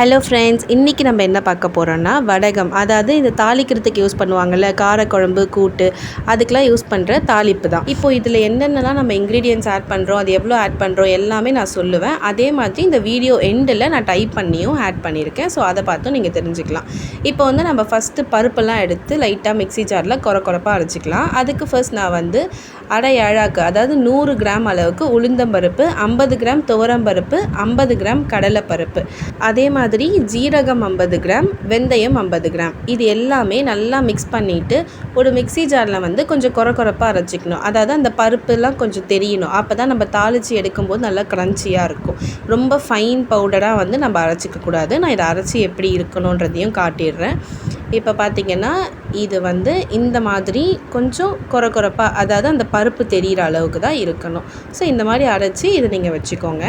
Hello friends, இன்றைக்கி நம்ம என்ன பார்க்க போகிறோன்னா வடகம். அதாவது இந்த தாளிக்கிறதுக்கு யூஸ் பண்ணுவாங்கள்ல, காரக்குழம்பு, கூட்டு, அதுக்கெலாம் யூஸ் பண்ணுற தாளிப்பு தான். இப்போது இதில் என்னென்னலாம் நம்ம இன்க்ரீடியன்ட்ஸ் ஆட் பண்ணுறோம், அது எவ்வளோ ஆட் பண்ணுறோம் எல்லாமே நான் சொல்லுவேன். அதே மாதிரி இந்த வீடியோ எண்டில் நான் டைப் பண்ணியும் ஆட் பண்ணியிருக்கேன். ஸோ அதை பார்த்தும் நீங்கள் தெரிஞ்சுக்கலாம். இப்போ வந்து நம்ம ஃபஸ்ட்டு பருப்பெல்லாம் எடுத்து லைட்டாக மிக்ஸி ஜாரில் கொரப்பாக அரைச்சிக்கலாம். அதுக்கு ஃபர்ஸ்ட் நான் வந்து அரை ஏழாக்கு, அதாவது 100 கிராம் அளவுக்கு உளுந்தம்பருப்பு, 50 கிராம் துவரம்பருப்பு, 50 கிராம் கடலைப்பருப்பு, அதே மாதிரி ஜீரகம் 50 கிராம், வெந்தயம் 50 கிராம், இது எல்லாமே நல்லா மிக்ஸ் பண்ணிவிட்டு ஒரு மிக்ஸி ஜாரில் வந்து கொஞ்சம் கொரப்பாக அரைச்சிக்கணும். அதாவது அந்த பருப்புலாம் கொஞ்சம் தெரியணும். அப்போ தான் நம்ம தாளித்து எடுக்கும்போது நல்லா க்ரன்ச்சியாக இருக்கும். ரொம்ப ஃபைன் பவுடராக வந்து நம்ம அரைச்சிக்கக்கூடாது. நான் இதை அரைச்சி எப்படி இருக்கணுன்றதையும் காட்டிடுறேன். இப்போ பார்த்திங்கன்னா இது வந்து இந்த மாதிரி கொஞ்சம் கொரப்பாக, அதாவது அந்த பருப்பு தெரிகிற அளவுக்கு தான் இருக்கணும். ஸோ இந்த மாதிரி அரைச்சி இதை நீங்கள் வச்சுக்கோங்க.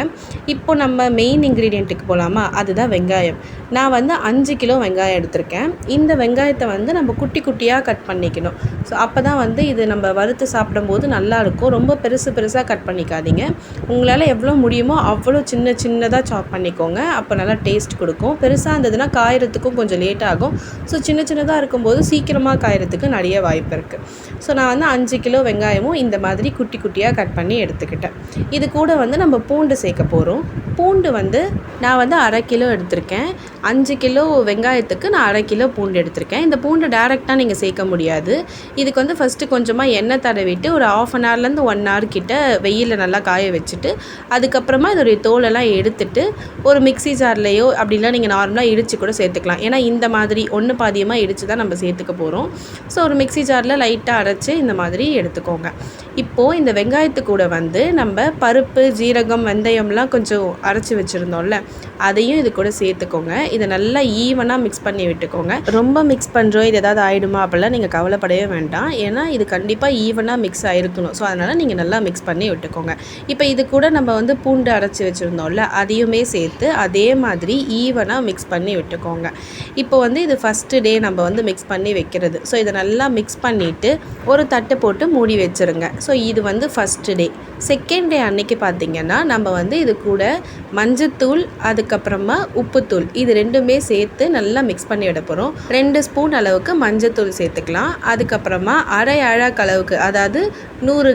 இப்போ நம்ம மெயின் இன்க்ரீடியண்ட்டுக்கு போகலாமா? அதுதான் வெங்காயம். நான் வந்து 5 கிலோ வெங்காயம் எடுத்திருக்கேன். இந்த வெங்காயத்தை வந்து நம்ம குட்டி குட்டியாக கட் பண்ணிக்கணும். ஸோ அப்போ தான் வந்து இது நம்ம வறுத்து சாப்பிடும்போது நல்லாயிருக்கும். ரொம்ப பெருசாக கட் பண்ணிக்காதீங்க. உங்களால் எவ்வளோ முடியுமோ அவ்வளோ சின்னதாக சாப் பண்ணிக்கோங்க. அப்போ நல்லா டேஸ்ட் கொடுக்கும். பெருசாக இருந்ததுன்னா காயறதுக்கும் கொஞ்சம் லேட் ஆகும். ஸோ சின்னதாக இருக்கும்போது சீக்கிரமாக காயறதுக்கு நிறைய வாய்ப்பு இருக்குது. ஸோ நான் வந்து 5 கிலோ வெங்காயமும் இந்த மாதிரி குட்டி குட்டியாக கட் பண்ணி எடுத்துக்கிட்டேன். இது கூட வந்து நம்ம பூண்டு சேர்க்க போகிறோம். பூண்டு வந்து நான் வந்து அரை கிலோ எடுத்திருக்கேன். 5 கிலோ வெங்காயத்துக்கு நான் அரை கிலோ பூண்டு எடுத்திருக்கேன். இந்த பூண்டு டேரெக்டாக நீங்கள் சேர்க்க முடியாது. இதுக்கு வந்து ஃபஸ்ட்டு கொஞ்சமாக எண்ணெய் தடவிட்டு ஒரு 1/2 ஹவர்லேருந்து 1 ஹவர் கிட்ட வெயிலில் நல்லா காய வச்சுட்டு, அதுக்கப்புறமா இதோடைய தோலெல்லாம் எடுத்துட்டு ஒரு மிக்ஸி ஜார்லேயோ அப்படிலாம் நீங்கள் நார்மலாக இடித்து கூட சேர்த்துக்கலாம். ஏன்னா இந்த மாதிரி ஒன்று பாதியமாக இடித்து தான் நம்ம சேர்த்துக்க போகிறோம். ஸோ ஒரு மிக்ஸி ஜாரில் லைட்டாக அரைச்சி இந்த மாதிரி எடுத்துக்கோங்க. இப்போது இந்த வெங்காயத்து கூட வந்து நம்ம பருப்பு, ஜீரகம், வெந்தயம்லாம் கொஞ்சம் அரைச்சி வச்சுருந்தோம்ல, அதையும் இது கூட சேர்த்துக்கோங்க. இதை நல்லா ஈவனாக மிக்ஸ் பண்ணி விட்டுக்கோங்க. ரொம்ப மிக்ஸ் பண்ணுறோம், இது ஏதாவது ஆகிடுமா அப்படிலாம் நீங்கள் கவலைப்படவே வேண்டாம். ஏன்னா இது கண்டிப்பாக ஈவனாக மிக்ஸ் ஆகிருக்கணும். ஸோ அதனால் நீங்கள் நல்லா மிக்ஸ் பண்ணி விட்டுக்கோங்க. இப்போ இது கூட நம்ம வந்து பூண்டு அரைச்சி வச்சுருந்தோம்ல, அதையுமே சேர்த்து அதே மாதிரி ஈவனாக மிக்ஸ் பண்ணி விட்டுக்கோங்க. இப்போ வந்து இது ஃபஸ்ட்டு டே நம்ம வந்து மிக்ஸ் பண்ணி வைக்கிறது. ஸோ இதை நல்லா மிக்ஸ் பண்ணிவிட்டு ஒரு தட்டு போட்டு மூடி வச்சுருங்க. ஸோ இது வந்து ஃபஸ்ட்டு டே. செகண்ட் டே அன்னைக்கு பார்த்திங்கன்னா நம்ம வந்து இது கூட மஞ்சத்தூள், அதுக்கப்புறமா உப்புத்தூள், இது ரெண்டுமே சேர்த்து நல்லா மிக்ஸ் பண்ணி விட போகிறோம். 2 ஸ்பூன் அளவுக்கு மஞ்சத்தூள் சேர்த்துக்கலாம். அதுக்கப்புறமா அரை ஏழாக்கு அளவுக்கு, அதாவது 100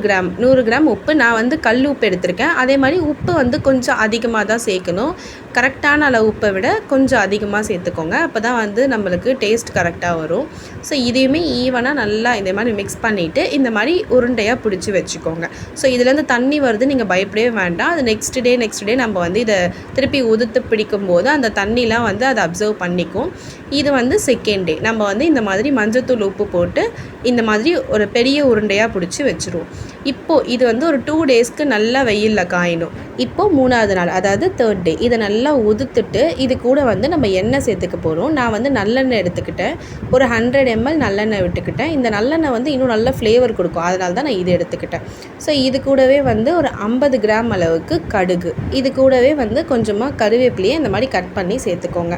கிராம் உப்பு. நான் வந்து கல் உப்பு எடுத்திருக்கேன். அதே மாதிரி உப்பு வந்து கொஞ்சம் அதிகமாக தான் சேர்க்கணும். கரெக்டான அளவு உப்பை விட கொஞ்சம் அதிகமாக சேர்த்துக்கோங்க. அப்போ தான் வந்து நம்மளுக்கு டேஸ்ட் கரெக்டாக வரும். ஸோ இதையுமே ஈவனாக நல்லா இந்த மாதிரி மிக்ஸ் பண்ணிவிட்டு இந்த மாதிரி உருண்டையாக பிடிச்சி வச்சுக்கோங்க. ஸோ இதுலேருந்து தண்ணி வருது, நீங்கள் பயப்படவே வேண்டாம். அது நெக்ஸ்ட் டே நம்ம வந்து இதை திருப்பி உதுத்து பிடிக்கும்போது அந்த தண்ணிலாம் வந்து அதை அப்சர்வ் பண்ணிக்கும். இது வந்து செகண்ட் டே நம்ம வந்து இந்த மாதிரி மஞ்சத்தூள், உப்பு போட்டு இந்த மாதிரி ஒரு பெரிய உருண்டையாக பிடிச்சி வச்சுருவோம். இப்போது இது வந்து ஒரு 2 டேஸ்க்கு நல்லா வெயிலில் காயணும். இப்போது 3ஆவது நாள், அதாவது தேர்ட் டே, இதை நல்லா உதுத்துட்டு இது கூட வந்து நம்ம எண்ணெய் சேர்த்துக்க போகிறோம். நான் வந்து நல்லெண்ணெய் எடுத்துக்கிட்டேன். ஒரு 100 ml நல்லெண்ணெய் விட்டுக்கிட்டேன். இந்த நல்லெண்ணெய் வந்து இன்னும் நல்ல ஃப்ளேவர் கொடுக்கும். அதனால தான் நான் இது எடுத்துக்கிட்டேன். ஸோ இது கூடவே வந்து ஒரு 50 கிராம் அளவுக்கு கடுகு, இது கூடவே வந்து கொஞ்சமாக கருவேப்பிலையை இந்த மாதிரி கட் பண்ணி சேர்த்துக்கோங்க.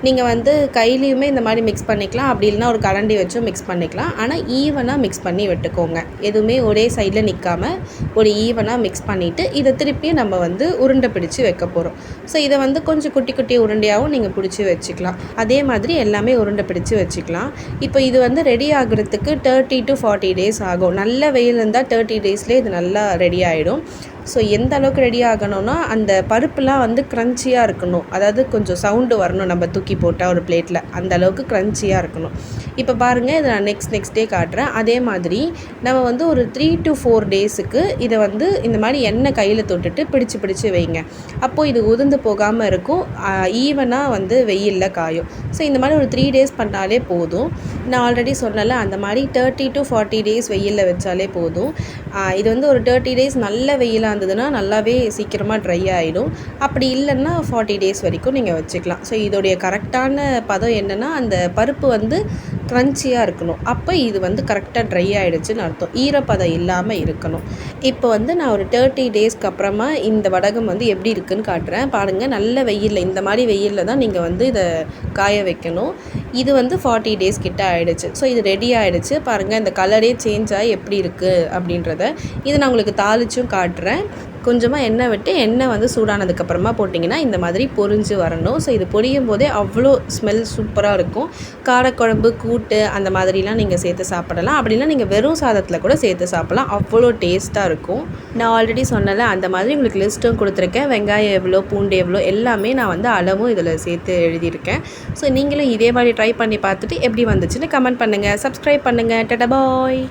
நீங்கள் வந்து கையிலையுமே இந்த மாதிரி மிக்ஸ் பண்ணிக்கலாம். அப்படி இல்லைனா ஒரு கரண்டி வச்சும் மிக்ஸ் பண்ணிக்கலாம். ஆனால் ஈவனாக மிக்ஸ் பண்ணி விட்டுக்கோங்க. எதுவுமே ஒரே சைடில் நிற்காமல் ஒரு ஈவனாக மிக்ஸ் பண்ணிவிட்டு இதை திருப்பியும் நம்ம வந்து உருண்டை பிடிச்சி வைக்க போகிறோம். ஸோ இதை வந்து கொஞ்சம் குட்டி குட்டி உருண்டையாகவும் நீங்கள் பிடிச்சி வச்சுக்கலாம். அதே மாதிரி எல்லாமே உருண்டை பிடிச்சி வச்சுக்கலாம். இப்போ இது வந்து ரெடி ஆகிறதுக்கு 30 to 40 டேஸ் ஆகும். நல்ல வெயில் இருந்தால் 30 டேஸ்லேயே இது நல்லா ரெடி ஆகிடும். ஸோ எந்த அளவுக்கு ரெடி ஆகணும்னா அந்த பருப்புலாம் வந்து க்ரன்ச்சியாக இருக்கணும். அதாவது கொஞ்சம் சவுண்டு வரணும் நம்ம தூக்கி போட்டால் ஒரு பிளேட்டில், அந்த அளவுக்கு க்ரன்ச்சியாக இருக்கணும். இப்போ பாருங்கள், இதை நான் நெக்ஸ்ட் டே காட்டுறேன். அதே மாதிரி நம்ம வந்து ஒரு 3 to 4 டேஸுக்கு இதை வந்து இந்த மாதிரி எண்ணெய் கையில் தொட்டுட்டு பிடிச்சி வைங்க. அப்போது இது உதிர்ந்து போகாமல் இருக்கும். ஈவனாக வந்து வெயிலில் காயும். ஸோ இந்த மாதிரி ஒரு 3 டேஸ் பண்ணாலே போதும். நான் ஆல்ரெடி சொன்னல, அந்த மாதிரி 30 to 40 டேஸ் வெயிலில் வச்சாலே போதும். இது வந்து ஒரு 30 டேஸ் நல்ல வெயிலாக இருந்ததுன்னா நல்லாவே சீக்கிரமாக ட்ரை ஆகிடும். அப்படி இல்லைன்னா 40 டேஸ் வரைக்கும் நீங்கள் வச்சுக்கலாம். ஸோ இதோடைய கரெக்டான பதம் என்னென்னா, அந்த பருப்பு வந்து க்ரன்ச்சியாக இருக்கணும். அப்போ இது வந்து கரெக்டாக ட்ரை ஆகிடுச்சுன்னு அர்த்தம். ஈரப்பதம் இல்லாமல் இருக்கணும். இப்போ வந்து நான் ஒரு 30 டேஸ்க்கு அப்புறமா இந்த வடகம் வந்து எப்படி இருக்குதுன்னு காட்டுறேன். பாருங்கள், நல்ல வெயிலில், இந்த மாதிரி வெயிலில் தான் நீங்கள் வந்து இதை காய வைக்கணும். இது வந்து 40 டேஸ் கிட்ட ஆகிடுச்சு. ஸோ இது ரெடி ஆகிடுச்சு. பாருங்கள், இந்த கலரே சேஞ்ச் ஆகி எப்படி இருக்குது அப்படின்றத. இது நான் உங்களுக்கு தாளிச்சும் காட்டுறேன். கொஞ்சமாக எண்ணெய் விட்டு எண்ணெய் வந்து சூடானதுக்கப்புறமா போட்டிங்கன்னா இந்த மாதிரி பொரிஞ்சு வரணும். ஸோ இது பொரியும் போதே அவ்வளோ ஸ்மெல் சூப்பராக இருக்கும். காரக்குழம்பு, கூட்டு அந்த மாதிரிலாம் நீங்கள் சேர்த்து சாப்பிடலாம். அப்படின்னா நீங்கள் வெறும் சாதத்தில் கூட சேர்த்து சாப்பிடலாம். அவ்வளோ டேஸ்ட்டாக இருக்கும். நான் ஆல்ரெடி சொன்னல அந்த மாதிரி உங்களுக்கு லிஸ்ட்டும் கொடுத்துருக்கேன். வெங்காயம் எவ்வளோ, பூண்டு எவ்வளோ எல்லாமே நான் வந்து அளவும் இதில் சேர்த்து எழுதியிருக்கேன். ஸோ நீங்களும் இதே மாதிரி ட்ரை பண்ணி பார்த்துட்டு எப்படி வந்துச்சுன்னு கமெண்ட் பண்ணுங்கள். சப்ஸ்கிரைப் பண்ணுங்கள். டாடா பாய்.